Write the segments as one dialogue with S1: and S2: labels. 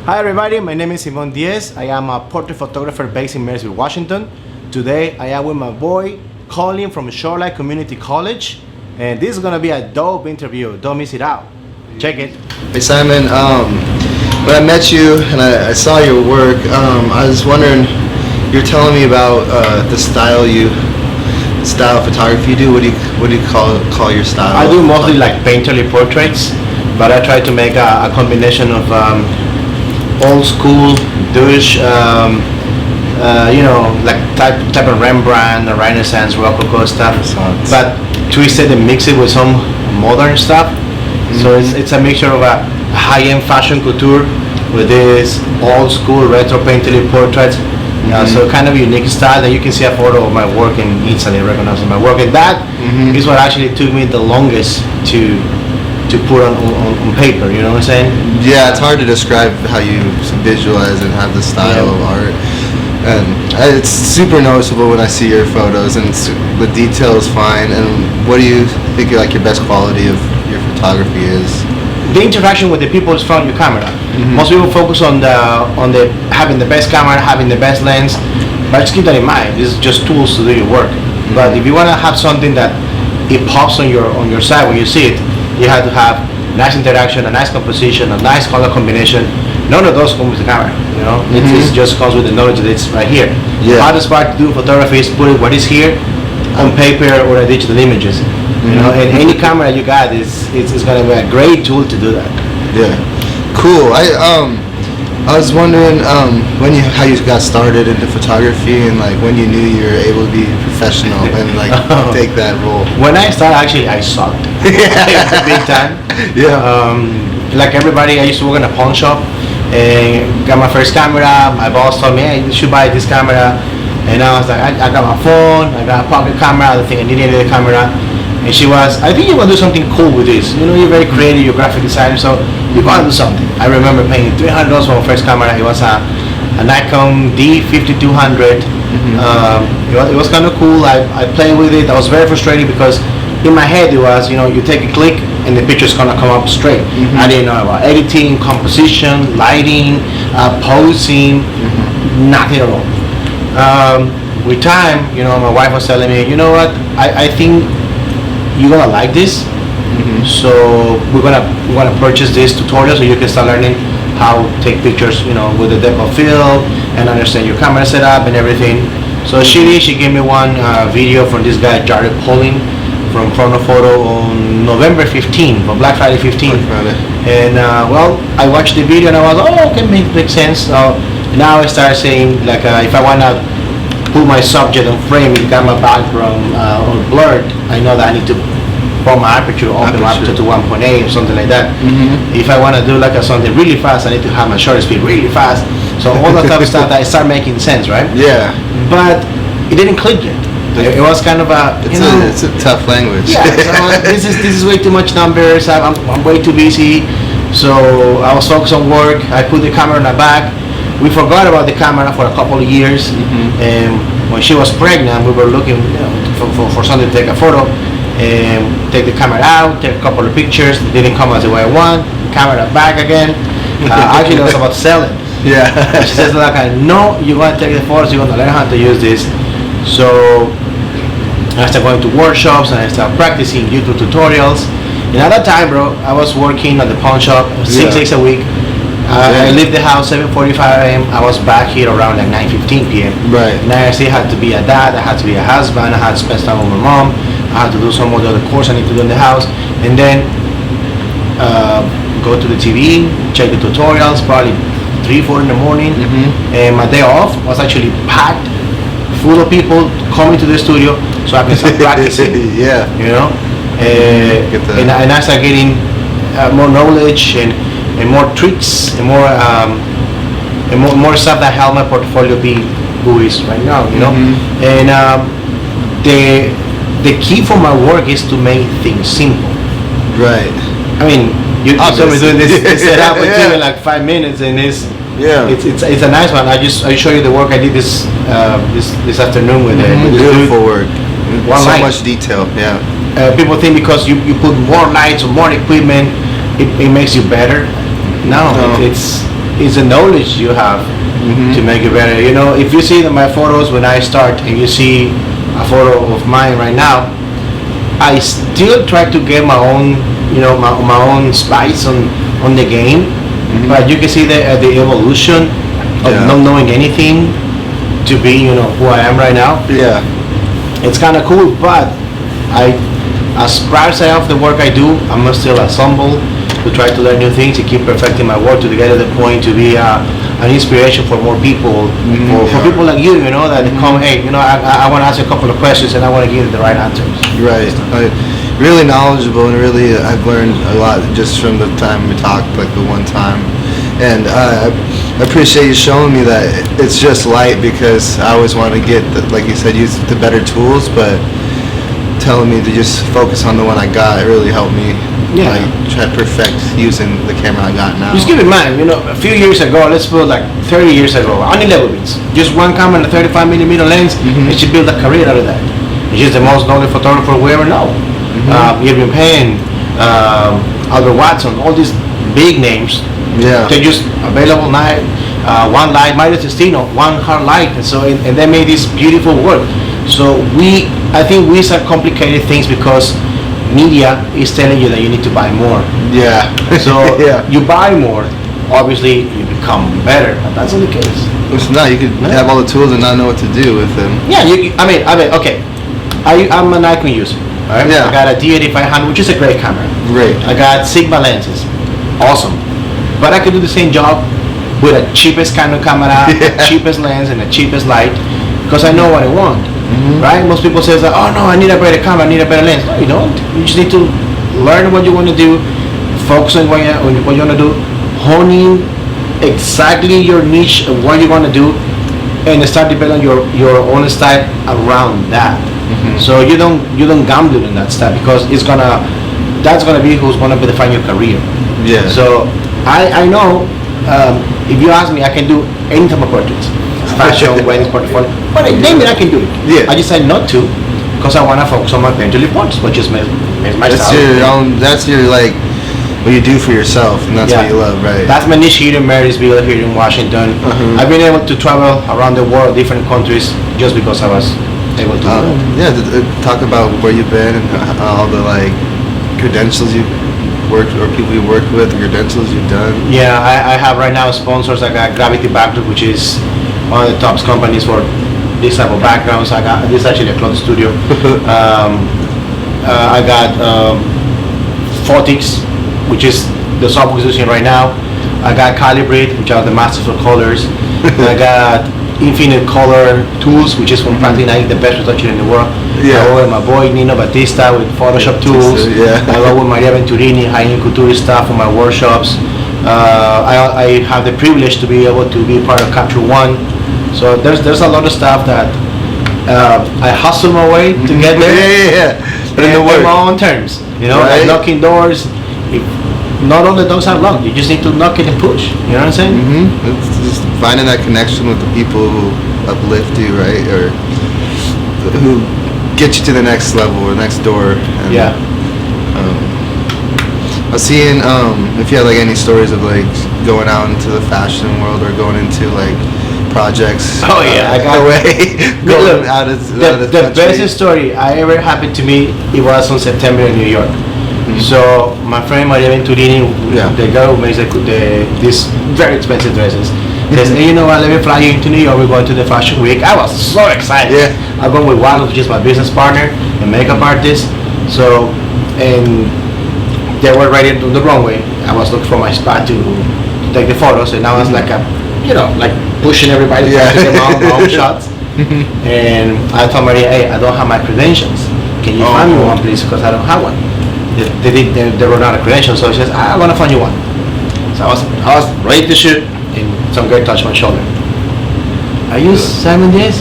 S1: Hi everybody, my name is Simon Diez. I am a portrait photographer based in Marysville, Washington. Today I am with my boy Colin from Shoreline Community College, and this is gonna be a dope interview. Don't miss it out. Check it.
S2: Hey Simon, when I met you and I saw your work, I was wondering, you're telling me about the style of photography you do. What do you call your style?
S1: I do mostly like painterly portraits, but I try to make a combination of old school Jewish, like type of Rembrandt, or Renaissance, Rococo stuff, but twisted and mix it with some modern stuff. So it's a mixture of a high-end fashion couture with this old school retro painterly portraits. So kind of unique style that you can see a photo of my work and instantly recognize my work. And that is what actually took me the longest to put on paper, you know what I'm saying?
S2: Yeah, it's hard to describe how you visualize and have the style of art. And it's super noticeable when I see your photos, and the detail is fine. And what do you think your best quality of your photography is?
S1: The interaction with the people is from your camera. Most people focus on the having the best camera, having the best lens, but just keep that in mind. This is just tools to do your work. But if you want to have something that it pops on your side when you see it, you have to have nice interaction, a nice composition, a nice color combination. None of those come with the camera, you know. It just comes with the knowledge that it's right here. The hardest part to do photography is putting what is here on paper or in digital images. You know, and any camera you got it's gonna be a great tool to do that.
S2: Yeah, cool. I was wondering how you got started into photography, and like when you knew you were able to be professional and like take that role.
S1: When I started, actually, I sucked. Big time.
S2: Yeah.
S1: Like everybody, I used to work in a pawn shop and got my first camera. My boss told me, "Hey, you should buy this camera," and I was like, "I got my phone, I got a pocket camera. The thing I needed a camera." And she was, "I think you want to do something cool with this. You know, you're very creative, you're a graphic designer, so you want to do something." I remember paying $300 for my first camera. It was a Nikon D5200. It was kind of cool. I played with it. I was very frustrated because in my head it was, you take a click and the picture's gonna come up straight. I didn't know about editing, composition, lighting, posing, nothing at all. With time, my wife was telling me, "You know what? I think you're gonna like this, so we're gonna purchase this tutorial so you can start learning how to take pictures, with the depth of field and understand your camera setup and everything." So she gave me one video from this guy Jared Pauling from Photo on November 15, for Black Friday 15. And I watched the video and I was, okay, makes sense. So now I started saying, like, if I wanna put my subject on frame, it got my background or blurred, I know that I need to put my aperture to 1.8 or something like that. If I want to do like something really fast, I need to have my shutter speed really fast. So all that type of stuff that start making sense, right?
S2: Yeah.
S1: But it didn't click yet. It was kind of
S2: it's a tough language.
S1: Yeah. So this is way too much numbers. I'm way too busy. So I was focused on work. I put the camera in the back. We forgot about the camera for a couple of years, and when she was pregnant, we were looking for something to take a photo, and take the camera out, take a couple of pictures. It didn't come as the way I want. Camera back again. Actually, I was about to sell it.
S2: Yeah.
S1: She says, like, "No, you're going to take the photos. You're going to learn how to use this." So I started going to workshops and I started practicing YouTube tutorials. And at that time, bro, I was working at the pawn shop 6 days a week. I left the house 7:45 a.m. I was back here around like 9:15 p.m.
S2: Right.
S1: And I still had to be a dad. I had to be a husband. I had to spend time with my mom. I had to do some of the other course I need to do in the house, and then go to the TV, check the tutorials. Probably 3-4 in the morning. And my day off was actually packed, full of people coming to the studio, so I can start practicing.
S2: Yeah.
S1: And I started getting more knowledge and more tricks and more stuff that help my portfolio be who is right now, And the key for my work is to make things simple.
S2: Right.
S1: I mean, you saw me doing this setup with you in like 5 minutes, and it's a nice one. I show you the work I did this afternoon with it.
S2: Beautiful work. So
S1: light.
S2: Much detail. Yeah.
S1: People think because you put more lights or more equipment, it makes you better. No, it's it's the knowledge you have to make it better. You know, if you see my photos when I start and you see a photo of mine right now, I still try to get my own, my own spice on the game. But you can see the evolution of not knowing anything to be, who I am right now.
S2: Yeah.
S1: It's kind of cool, but as proud as I am of the work I do, I'm still humble to try to learn new things, to keep perfecting my work, to get to the point to be an inspiration for more people, for people like you, that come, hey, I want to ask you a couple of questions and I want to give you the right answers.
S2: Right. Really knowledgeable, and really I've learned a lot just from the time we talked, like the one time. And I appreciate you showing me that it's just light, because I always want to get, like you said, use the better tools, but telling me to just focus on the one I got, it really helped me try to perfect using the camera I got now.
S1: Just keep in mind, a few years ago, let's put like 30 years ago, only level beats, just one camera and a 35mm lens, and she built a career out of that. She's the most knowledgeable photographer we ever know. Irving Penn, Albert Watson, all these big names.
S2: Yeah.
S1: They're just available now. One light, Mario Testino, one hard light, and they made this beautiful work. So I think we start complicated things because media is telling you that you need to buy more.
S2: Yeah.
S1: So you buy more, obviously you become better, but that's not the case.
S2: It's not. You could have all the tools and not know what to do with them.
S1: Yeah. I mean, okay. I'm a Nikon user. Right?
S2: Yeah.
S1: I got a D8500, which is a great camera.
S2: Great.
S1: I got Sigma lenses, awesome. But I could do the same job with a cheapest Canon camera, a cheapest lens, and a cheapest light, because I know what I want. Right? Most people say that, oh no, I need a better camera, I need a better lens. No, you don't. You just need to learn what you want to do, focus on what you want to do, honing exactly your niche of what you want to do, and start developing your own style around that. So you don't gamble in that stuff, because that's gonna be who's gonna define your career.
S2: Yeah.
S1: So I know, if you ask me, I can do any type of portraits, fashion, weddings, portfolio. But I name it, I can do it.
S2: Yeah.
S1: I decide not to, because I wanna focus on my painterly portraits, which is my style.
S2: That's your like what you do for yourself, and that's what you love, right?
S1: That's my niche here in Marysville, here in Washington. I've been able to travel around the world, different countries, just because I was able to do it.
S2: Talk about where you've been and all the like credentials you've worked, or people you worked with, the credentials you've done.
S1: Yeah, I have right now sponsors. I got Gravity Backdrop, which is one of the top companies for this type of backgrounds. I got this is actually a clothes studio. I got Photix, which is the software we're using right now. I got Calibrate, which are the masters for colors. I got Infinite Color Tools, which is from practically the best retoucher in the world. I work with my boy Nino Batista with Photoshop tools. I work with Maria Venturini, high-end couture stuff for my workshops. I have the privilege to be able to be part of Capture One. So there's a lot of stuff that I hustle my way to get there.
S2: But in
S1: my own terms, like knocking doors. Not all the doors are locked. You just need to knock it and push. You know what I'm saying?
S2: It's just finding that connection with the people who uplift you, right, or who get you to the next level or next door. And, I was seeing if you had like any stories of like going out into the fashion world or going into like projects.
S1: Oh yeah, I got
S2: away. Going out of
S1: the best story I ever happened to me. It was on September in New York. So my friend Maria Venturini, the girl who makes these very expensive dresses, says, hey, you know what, let me fly you into New York, we're going to the fashion week. I was so excited. I go with Wallace, which is my business partner and makeup artist. So, and they were right into the runway. I was looking for my spot to take the photos, and I was like, like pushing everybody to get my own shots. And I told Maria, hey, I don't have my credentials. Can you find me one, please? Because I don't have one. They were not a credential, so she says, I'm gonna find you one. So I was ready to shoot, and some girl touched my shoulder. Are you Simon Diez?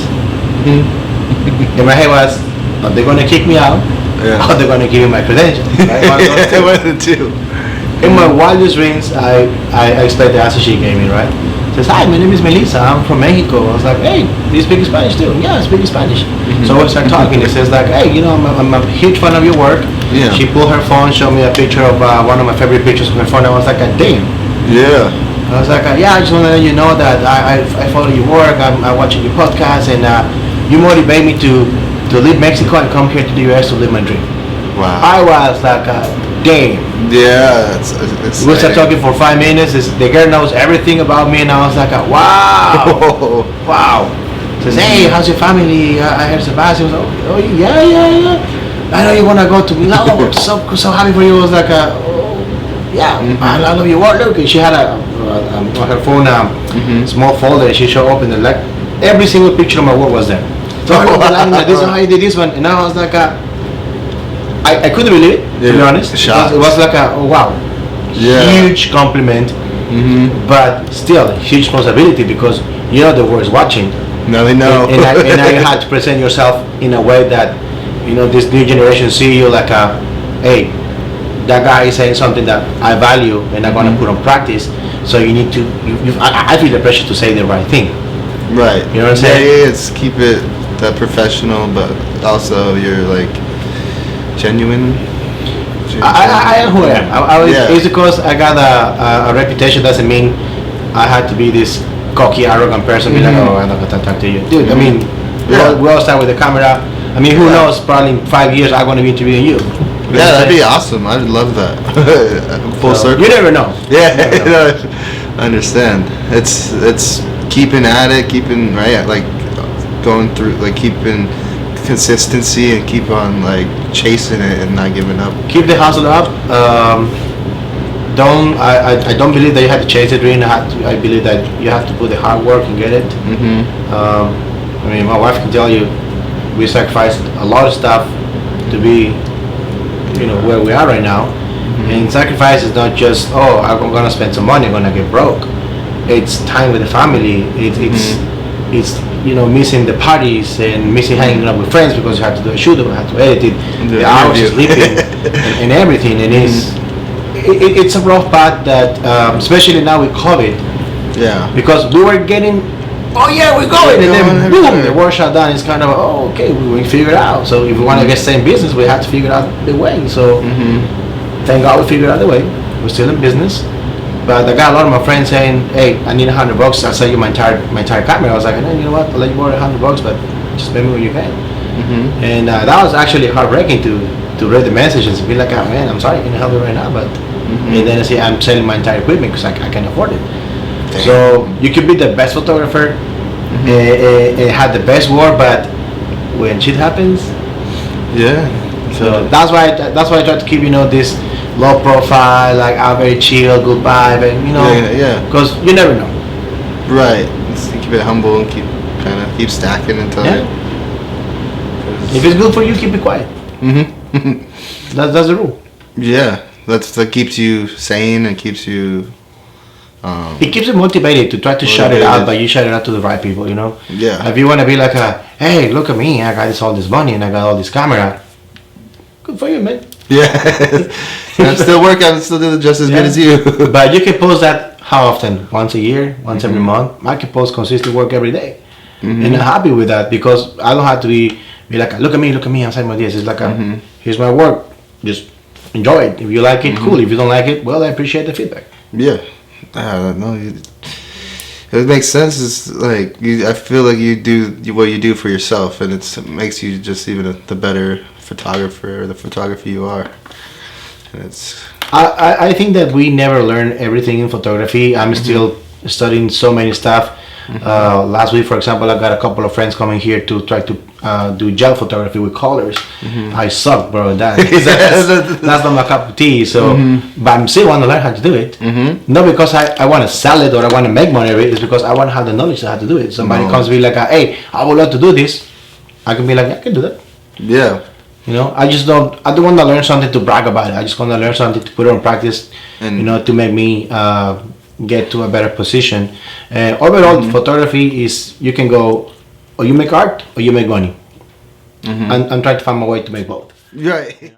S1: In my head was, are they gonna kick me out? Or they're gonna give me my credentials? Right?
S2: One of the two.
S1: In my wildest dreams, I expect the answer she gave me, right? Says, hi, my name is Melissa, I'm from Mexico. I was like, hey, do you speak Spanish too? Yeah, I speak Spanish. So we start talking. It says like, hey, I'm a huge fan of your work. She pulled her phone, showed me a picture of one of my favorite pictures on her phone. I was like, damn. I was like, yeah, I just want to let you know that I follow your work. I'm watching your podcast, and you motivate me to leave Mexico and come here to the US to live my dream.
S2: Wow.
S1: I was like, damn.
S2: Yeah, it's
S1: We started talking for 5 minutes. The girl knows everything about me, and I was like, wow, wow. Says, hey, how's your family? I heard Sebastian was like, oh yeah. I know you want to go to Milano. so happy for you. I was like, yeah, I love your work. Look, and she had on her phone small folder, and she showed up in the like every single picture of my work was there. So I like, this is how you did this one, and I was like, I couldn't believe it, to be honest. It was like oh wow, huge compliment, but still huge responsibility because you know the world is watching.
S2: Now they know.
S1: And now you have to present yourself in a way that this new generation see you like hey, that guy is saying something that I value and I'm gonna put on practice. So you need to. I feel the pressure to say the right thing.
S2: Right.
S1: You know what I'm saying?
S2: Yeah, it's keep it that professional, but also you're like genuine.
S1: I am who I am. It's because I got a reputation doesn't mean I had to be this cocky, arrogant person. Be like, oh, I'm not gonna talk to you, dude. I mean, we all start with the camera. I mean, who knows? Probably in 5 years, I'm gonna be interviewing you.
S2: Yeah, that'd be awesome. I'd love that. Full circle.
S1: You never know.
S2: Yeah, I understand. It's keeping at it, keeping right, like going through, like keeping consistency and keep on like chasing it and not giving up.
S1: Keep the hustle up. I don't believe that you have to chase the dream. I believe that you have to put the hard work and get it. I mean, my wife can tell you, we sacrificed a lot of stuff to be, where we are right now. And sacrifice is not just, I'm gonna spend some money, I'm gonna get broke. It's time with the family. It's missing the parties and missing hanging out with friends because you have to do a shoot, you have to edit it, the hours of sleeping and everything. And it's a rough path that, especially now with COVID. Yeah. Because we were getting, we're going, and then boom, the work shut down. It's kind of, okay, we figure it out. So if we want to get same business, we have to figure out the way. So thank God we figured out the way. We're still in business. But I got a lot of my friends saying, hey, I need $100. I'll sell you my entire camera. I was like, you know what? I'll let you borrow $100, but just pay me when you can. And that was actually heartbreaking to read the messages and be like, oh man, I'm sorry, I can't help you right now. But and then I say I'm selling my entire equipment because I can afford it. Damn. So you could be the best photographer and have the best work, but when shit happens, So that's why I try to keep this low profile, like I'm very chill, good vibe, and because you never know.
S2: Right. Just keep it humble and keep stacking until
S1: if it's good for you, keep it quiet. That's the rule.
S2: Yeah, that keeps you sane and keeps you.
S1: It keeps you motivated to try to shut it out, but you shut it out to the right people.
S2: Yeah.
S1: If you want to be like hey, look at me, I got all this money and I got all this camera. Good for you, man.
S2: Yeah. I'm still working. I'm still doing just as good as you.
S1: But you can post that how often? Once a year? Once every month? I can post consistent work every day. And I'm happy with that because I don't have to be like, look at me, I'm Simon Diez. It's like, here's my work. Just enjoy it. If you like it, cool. If you don't like it, well, I appreciate the feedback.
S2: Yeah. No, it makes sense. It's like I feel like you do what you do for yourself, and it makes you just even the better photographer or the photographer you are. And it's.
S1: I think that we never learn everything in photography. I'm still studying so many stuff. Last week, for example, I got a couple of friends coming here to try to do gel photography with colors. I suck, bro. That's not my cup of tea. So, but I'm still want to learn how to do it. Not because I want to sell it or I want to make money of it. It's because I want to have the knowledge of how to do it. Somebody comes to me like, hey, I would love to do this. I can be like, I can do that.
S2: Yeah.
S1: I don't want to learn something to brag about it. I just want to learn something to put it on practice, and to make me get to a better position. Overall, photography is, you can go, or you make art or you make money. And I'm trying to find my way to make both.
S2: Right.